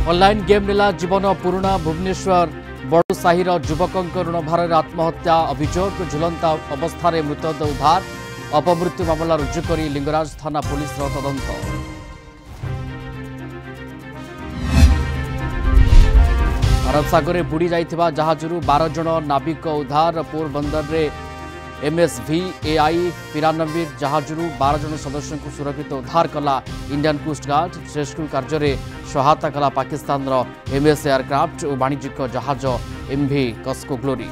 Online game नेला जीवन पुराणा भुवनेश्वर बड़ू साहिर युवक ऋण भार आत्महत्या अभियोग झुलंता अवस्था मृतदेह उद्धार अपमृत्यु मामला रुजु कर लिंगराज थाना पुलिस तदंत। अरब सागर बुड़ी जाइथिबा जहाजरू 12 जन नाविक उद्धार पोरबंदर रे MSV AI पिरानवीर जहाजरू 12 जन सदस्यों को सुरक्षित उद्धार कला इंडियन कोस्ट गार्ड। रेस्क्यू कार्य में सहायता कला पाकिस्तान रो MS एयरक्राफ्ट और वाणिज्यिक जहाज MV कस्को ग्लोरी।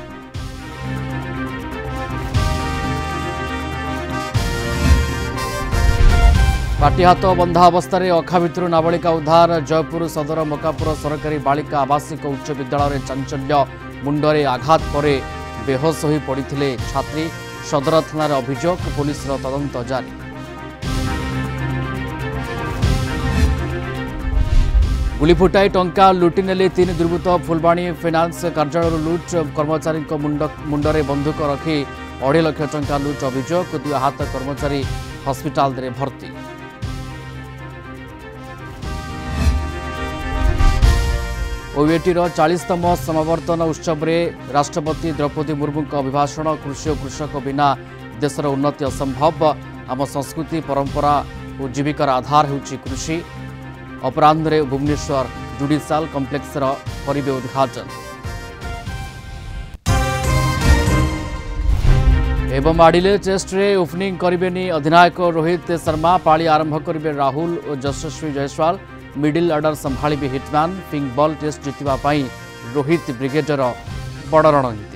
पाटिहात बंधा अवस्था अखा भितर नाबालिका उद्धार। जयपुर सदर मकापुर सरकारी बालिका आवासिक उच्च विद्यालय चांचल्य मुंडरे आघात पर बेहोश हो पड़ते छात्री। सदर थाना अभियोग पुलिस तदंत जारी। गुली फुटाई टंका लुटि नेले 3 दुर्बृत्त। फुलबाणी फाइनान्स कार्यालय लुट कर्मचारी मुंडरे बंधुक रखी 2.5 लाख टंका लुट अभियोग। 2 आहत कर्मचारी हस्पिटाल रे भर्ती। ओएटीर 40तम समावर्तन उत्सव में राष्ट्रपति द्रौपदी मुर्मू अभिभाषण। कृषि और कृषक बिना देशर उन्नति असंभव। आम संस्कृति परंपरा और जीविकार आधार होउछि कृषि। अपराह्न भुवनेश्वर जुडिशियल कम्प्लेक्स करिबे उद्घाटन। एवं आडिले टेस्ट रे ओपनिंग करिबेनी अधिनायक रोहित शर्मा। पाली आरंभ करिबे राहुल और यशस्वी जायसवाल। मिडिल ऑर्डर संभाळिबे हिटमैन। पिंक बॉल टेस्ट जितिबा पई रोहित ब्रिगेडर बड़ रणनीति।